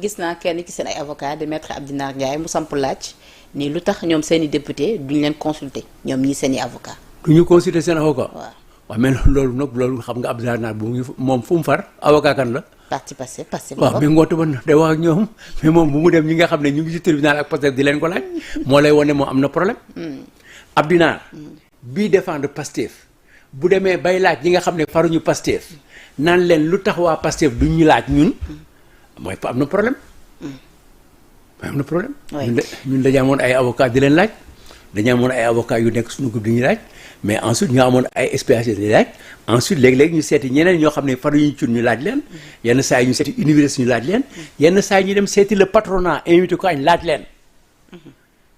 gis naa kenn ci seen ay avocat de maître Abdinar Ndiaye mu samp laaj ni lu tax ñoom seen i député duñ leen consulter ñoom ñii seen i avocat. du ñu consulter seen avocat. waaw mais loolu xam nga Abdinar bu moom fu mu far avocat kan la. parti passé waaw mais ngoote ba day wax ak ñoom mais moom bu mu dem ñi nga xam ne ñu ngi ci tribunal ak Pastef di leen ko laaj. moo lay wane moom am na problème. Abdinar bii défendre Pastef bu demee bay laaj ñi nga xam ne faruñu Pastef naan leen lu tax waa Pastef duñ ñu laaj ñun. mooy am na problème. am na problème. ñun dañu amoon ay avocats di leen laaj dañu amoon ay avocats yu nekk suñu groupe di ñu laaj mais ensuite ñu amoon ay spécialistes di laaj ensuite léegi-léegi ñu seeti ñeneen ñoo xam ne faru ñu cun ñu laaj leen. yenn saa yi ñu seeti université ñu laaj leen. yenn saa yi ñu dem seeti le patronat invité ko añ laaj leen.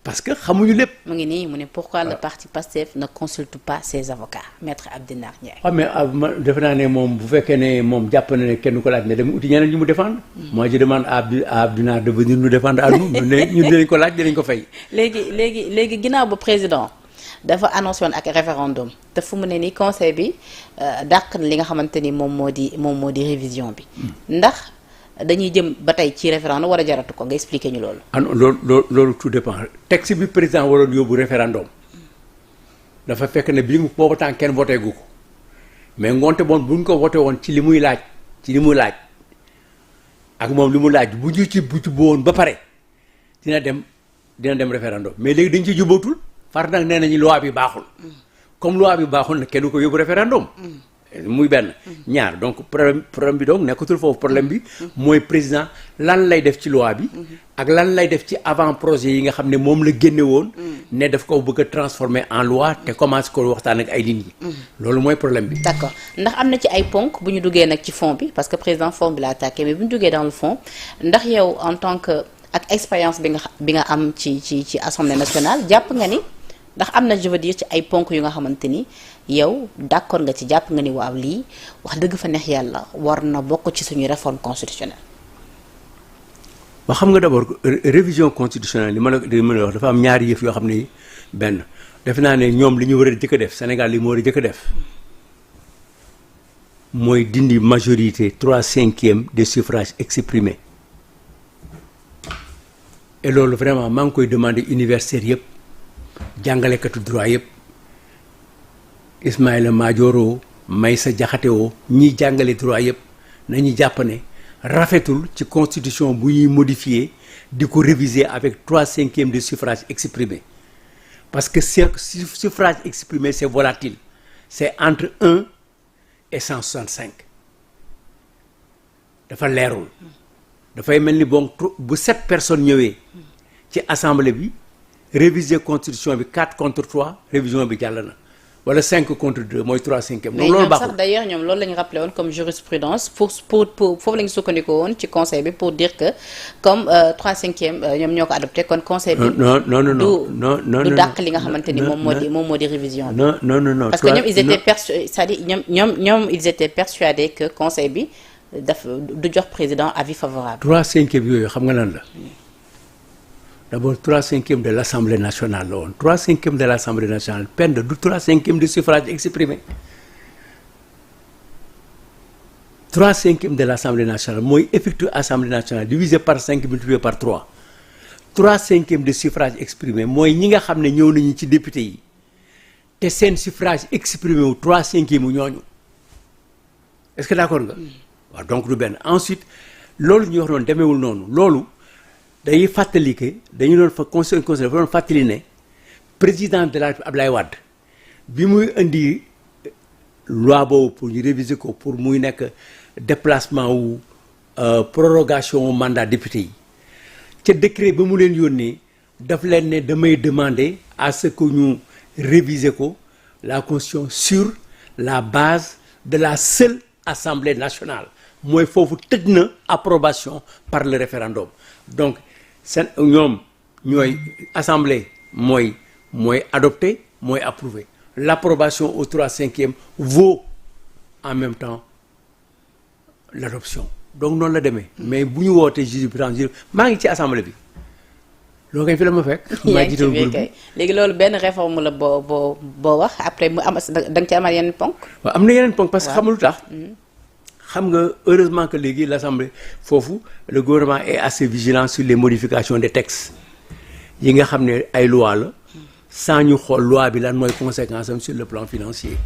parce que xamuñu lépp. mu ngi nii mu ne pourquoi le parti Pastef ne consulte pas ses avocats maître Abdinar Ndiaye. waaw mais defe naa ne moom bu fekkee ne moom jàpp na ne kenn ko laaj ne dem uti ñeneen ñu mu défendre. moi je demande à Abdinar de venir nous défendre à nous. ñun dinañ ko laaj dinañ ko fay. léegi ginnaaw ba président dafa annoncé woon ak référendum te fu mu ne nii conseil bi dàq na li nga xamante ni moom moo di révision bi. ndax dañuy jëm ba tey ci référendum wala jaratu ko nga expliquer ñu loolu. loolu tout dépend texte bi président waroon yóbbu référendum dafa fekk ne bi booba temps kenn voté gu ko mais ngoonte boon buñ ko voté woon ci li muy laaj ak moom li mu laaj bu juboo woon ba pare dina dem référendum mais léegi dañ ci jubootul far nag nee nañu loi bi baaxul comme loi bi baaxul nag kenn ko yóbbu référendum. muy benn ñaar donc problème bi donc nekkatul foofu problème bi mooy président lan lay def ci loi bi ak lan lay def ci avant projet yi nga xam ne moom la génne woon ne daf ko bëgg a transformer en loi te commencé ko waxtaan ak ay nit ñi loolu mooy problème bi. d'accord ndax am na ci ay ponk bu ñu duggee nag ci fond bi parce que président fond bi la attaqué mais bu ñu duggee dans le fond ndax yow en tant que ak expérience bi nga am ci assemblée nationale jàpp nga ni ndax am na je veux dire ci ay ponk yu nga xamante ni yow d'accord nga ci jàpp nga ni waaw lii wax dëgg fa neex yàlla war na bokk ci suñu réforme constitutionnelle. wax xam nga d'abord révision constitutionnelle li ma la wax dafa am ñaari yëf yoo xam ne benn defe naa ne ñoom li ñu war a jëkk a def Sénégal li mu war a jëkk a def mooy dindi majorité 3/5 des suffrages exprimés et loolu vraiment maa ngi koy demander universitaires yëpp jàngalekatu droit yëpp. Ismaïla Madioro Maysa Diakhaté ñiy jàngale droit yëpp nañu jàpp ne rafetul ci constitution bu ñuy modifier di ko réviser avec 3/5 des suffrages exprimés parce que suffrage exprimé c'est volatile c'est entre 1 et 165 dafa leerul dafay mel ni bon bu 7 personnes ñëwee ci assemblée bi réviser constitution bi 4 contre 3 révision bi jàll na wala 5 contre 2 mooy 3/5. donc loolu baaxul mais ñoom sax d'ailleurs ñoom loolu la ñu rappelé woon comme jurisprudence pour foofu la ñu sukkandiku woon ci conseil bi pour dire que comme 3/5 ñoom ñoo ko adopté kon conseil bi. non du dàq li nga xamante ni moom moo di révision bi. non parce que ñoom ils étaient c'est-à-dire ñoom ils étaient persuadés que conseil bi daf du jox président avis favorable. 3/5 yooyu xam nga lan la. D'abord 3/5 de l'Assemblée nationale la woon 3/5 de l'Assemblée nationale peine du 3/5 du suffrage exprimé 3/5 de l'Assemblée nationale mooy effectif Assemblée nationale divisé par 5 multiplié par 3 3/5 de suffrage exprimé mooy ñi nga xam ne ñëw nañu ci député yi te seen suffrage exprimé wu 3/5 mu ñooñu est-ce que d'accord nga. waaw donc du benn ensuite loolu ñu wax noonu demeewul noonu loolu. dañuy fàttali que dañu doon fa conseil dafa doon fàttali ne président de la République Abdoulaye Wade bi muy indi loi boobu pour ñu réviser ko pour muy nekk déplacement wu prorogation mandat député yi ca décret ba mu leen yónnee daf leen ne damay demander à ce que ñu réviser ko la constitution sur la base de la seule Assemblée nationale mooy foofu tëj na approbation par le référendum donc ñoom ñooy assemblée mooy adopté mooy approuvé l'approbation au 3/5 vaut en même temps l'adoption donc noonu la demee mais bu ñu wootee jurisprudence maa ngi ci assemblée bi loolu kay fi la ma fekk. maa jiital groupe bi léegi loolu benn réforme la boo wax après mu am da nga ci amaat yeneen ponk. waaw am na yeneen ponk parce que xamul tax xam nga heureusement que léegi l'Assemblée foofu le gouvernement est assez vigilant sur les modifications des textes yi nga xam ne ay loi la sans ñu xool loi bi lan mooy conséquence am sur le plan financier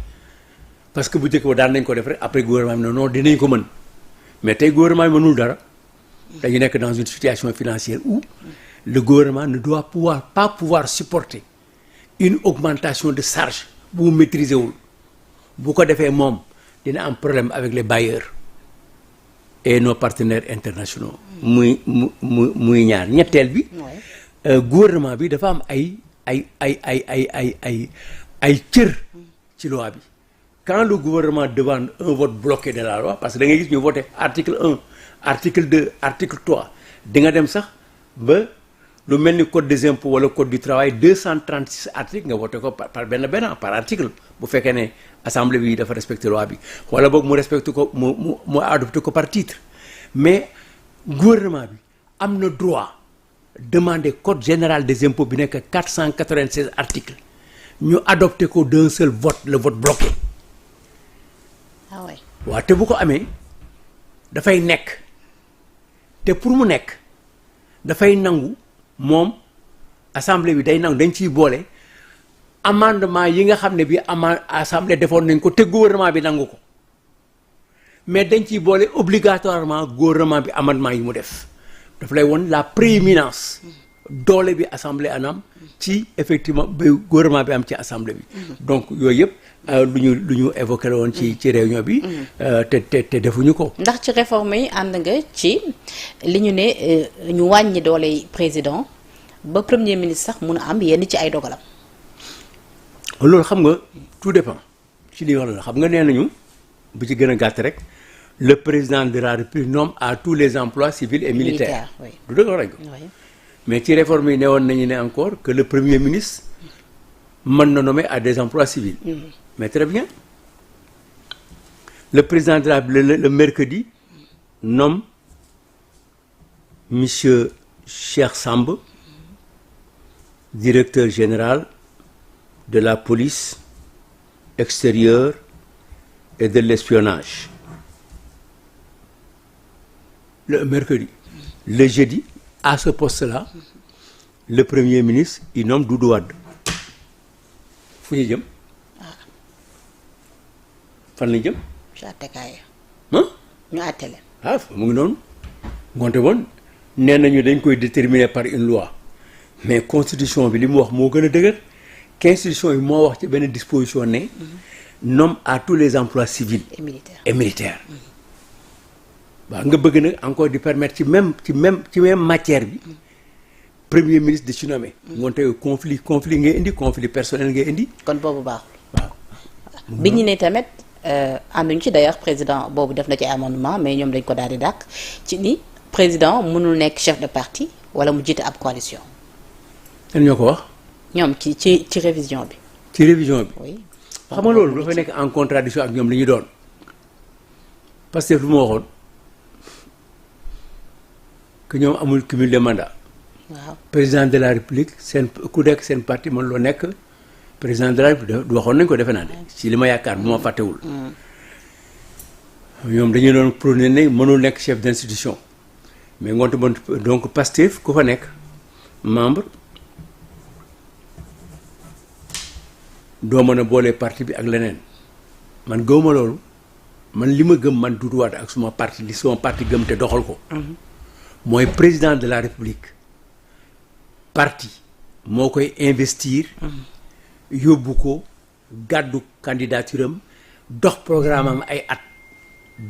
parce que bu njëkk ba daan nañ ko def rek après gouvernement bi non dinañ ko mën mais tey gouvernement bi mënul dara dañu nekk dans une situation financière où le gouvernement ne doit pas pouvoir supporter une augmentation de charge bu mu maîtriser wul bu ko defee moom dina am problème avec les bailleurs et nos partenaires internationaux. muy ñaar ñetteel bi. gouvernement bi dafa am ay cër ci loi bi. quand le gouvernement demande un vote bloqué de la loi parce que da ngay gis ñu voté article 1 article 2 article 3 di nga dem sax ba lu mel ni code des impôts wala code du travail 236 articles nga voté ko par benn par article bu fekkee ne assemblée bi dafa respecté loi bi wala boog mu respecté ko mu adopté ko par titre mais gouvernement bi am na droit demander code général des impôts bi nekk 496 articles ñu adopté ko d'un seul vote le vote bloqué. ah ouais. waaw te bu ko amee dafay nekk te pour mu nekk dafay nangu moom assemblée bi day nangu dañ ciy boole amendement yi nga xam ne bi assemblée defoon nañ ko te gouvernement bi nangu ko mais dañ ciy boole obligatoirement gouvernement bi amendement yi mu def daf lay won la prééminence doole bi assemblée anam ci effectivement ba gouvernement bi am ci assemblée bi donc yooyu yëpp lu ñu évoqué la woon ci réunion bi te defuñu ko ndax ci réforme yi ànd nga ci li ñu ne ñu wàññi doole président ba premier ministre sax mun a am yenn ci ay dogalam loolu xam nga tout dépend ci li wax la xam nga nee nañu bu ci gën a gàtt rek le président de la République nomme à tous les emplois civils et militaires du dëgg rek mais ci réforme yi ne woon nañu ne encore que le premier ministre mën na nommer à des emplois civils mais très bien le président de la le mercredi nomme monsieur Cheikh Samb directeur général de la police extérieure et de l'espionnage le mercredi le jeudi à ce poste-là le premier ministre il nomme Doudou Wade fu ñu jëm fan la jëm. ci àttekaay ah. ñu àtte leen. ah mu ngi noonu ngoonte woon nee nañu dañ koy déterminer par une loi mais constitution bi li mu wax moo gën a dëgër constitution yi moo wax ci benn disposition ne nomme à tous les emplois civils et militaires waaw nga bëgg nag encore di permettre ci même matière bi premier ministre di ci nommé ngoonte conflit ngay indi conflit personnel ngay indi kon boobu baaxul waaw bi ñu ne tamit ànduñ ci d'ailleurs président boobu def na ci amendement mais ñoom dañ ko daal di dàq ci ni président mënul nekk chef de parti wala mu jiite ab coalition. ten ñoo ko wax. ñoom ci révision bi. ci révision bi. oui xam nga loolu dafay nekk en contradiction ak ñoom li ñu doon parce que lu ma waxoon que ñoom amul cumul de mandat. waaw président de la république seen ku nekk seen parti mën loo nekk. président de la République waxoon nañ ko defe naa de ci li ma yaakaar bu ma fàttewul ñoom dañu doon prôné ne mënul nekk chef d'institution mais ngoonte bon donc Pastef ku fa nekk membre doo mën a boolee parti bi ak leneen man gëwma loolu man li ma gëm man Doudou Wade ak suma parti li suma parti gëm te doxal ko mooy président de la République parti moo koy investir yóbbu ko gàddu candidature am dox programme am ay at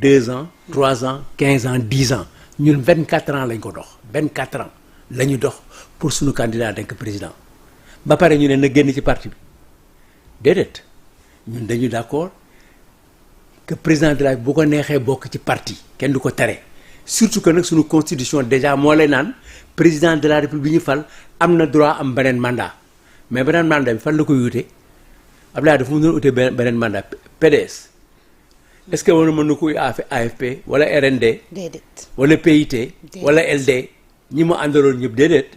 2 ans 3 ans 15 ans 10 ans ñun 24 ans lañ ko dox 24 ans la ñu dox pour suñu candidat nekk président ba pare ñu ne na génn ci parti bi déedéet ñun dañu d'accord que président de la bu ko neexee bokk ci parti kenn du ko tere surtout que nag suñu constitution déjà moo lay naan président de la république bi ñu fal am na droit am beneen mandat mais beneen mandat bi fan la koy wute Abdoulaye dafa mën a wute beneen mandat PDS est-ce que war na mën na koy AFP wala RND. déedéet wala PIT. wala LD ñi mu àndaloon ñëpp déedéet.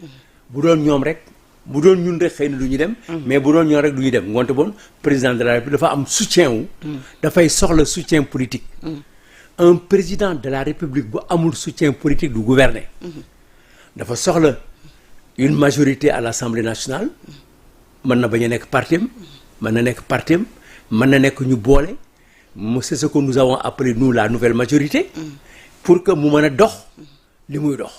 bu doon ñoom rek bu doon ñun rek xëy na du ñu dem. mais bu doon ñoom rek du ñu dem ngoonte bon président de la République dafa am soutien wu. dafay soxla soutien politique. un président de la République bu amul soutien politique du gouverner. dafa soxla une majorité à l'Assemblée nationale. mën na bañ a nekk partem mën na nekk partem mën na nekk ñu boole c'est ce que nous avons appelé nous la nouvelle majorité. pour que mu mën a dox li muy dox.